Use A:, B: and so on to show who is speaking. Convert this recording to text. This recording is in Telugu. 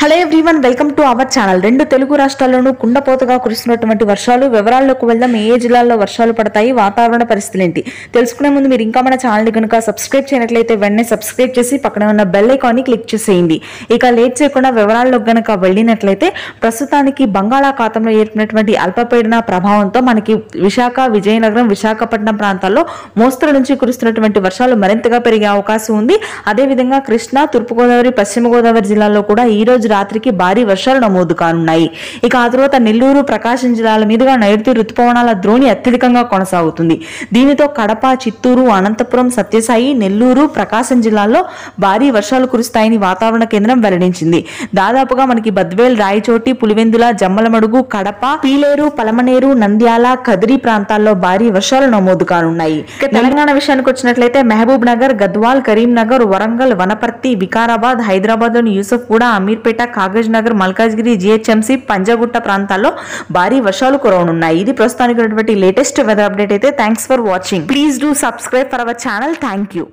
A: Hello everyone, welcome to our channel. రెండు తెలుగు రాష్ట్రాల్లోనూ కుండపోతగా కురుస్తున్నటువంటి వర్షాలు. వివరాల్లోకి వెళ్దాం. ఏ జిల్లాల్లో వర్షాలు పడతాయి, వాతావరణ పరిస్థితులు ఏంటి తెలుసుకునే ముందు మీరు ఇంకా మన ఛానల్ కనుక సబ్స్క్రైబ్ చేయనట్లయితే వెంటనే సబ్స్క్రైబ్ చేసి పక్కన ఉన్న బెల్ ఐకాన్ని క్లిక్ చేసేయండి. ఇక లేట్ చేయకుండా వివరాల్లోకి గనక వెళ్ళినట్లయితే ప్రస్తుతానికి బంగాళాఖాతంలో ఏర్పడినటువంటి అల్పపీడన ప్రభావంతో మనకి విశాఖ, విజయనగరం, విశాఖపట్నం ప్రాంతాల్లో మోస్తరు నుంచి కురుస్తున్నటువంటి వర్షాలు మరింతగా పెరిగే అవకాశం ఉంది. అదేవిధంగా కృష్ణా, తూర్పుగోదావరి, పశ్చిమ గోదావరి జిల్లాల్లో కూడా ఈ రోజు రాత్రికి భారీ వర్షాలు నమోదు కానున్నాయి. ఇక ఆ తర్వాత నెల్లూరు, ప్రకాశం జిల్లాల మీదుగా నైరుతి రుతుపవనాల ద్రోణి అత్యధికంగా కొనసాగుతుంది. దీనితో కడప, చిత్తూరు, అనంతపురం, సత్యసాయి, నెల్లూరు, ప్రకాశం జిల్లాల్లో భారీ వర్షాలు కురుస్తాయని వాతావరణ కేంద్రం వెల్లడించింది. దాదాపుగా మనకి బద్వేల్, రాయచోటి, పులివెందుల, జమ్మలమడుగు, కడప, పీలేరు, పలమనేరు, నంద్యాల, కదిరి ప్రాంతాల్లో భారీ వర్షాలు నమోదు కానున్నాయి. తెలంగాణ విషయానికి వచ్చినట్లయితే మహబూబ్ నగర్, గద్వాల్, కరీంనగర్, వరంగల్, వనపర్తి, వికారాబాద్, హైదరాబాద్ లోని యూసఫ్ కూడా, అమీర్పేట, కాగజ్ నగర్, మల్కాజ్గిరి, జిహెచ్ఎంసీ, పంజాగుట్ట ప్రాంతాల్లో భారీ వర్షాలు కురవనున్నాయి. ఇది ప్రస్తుతానికి లేటెస్ట్ వెదర్ అప్డేట్ అయితే. Thanks for watching. Please do subscribe for our channel. Thank you.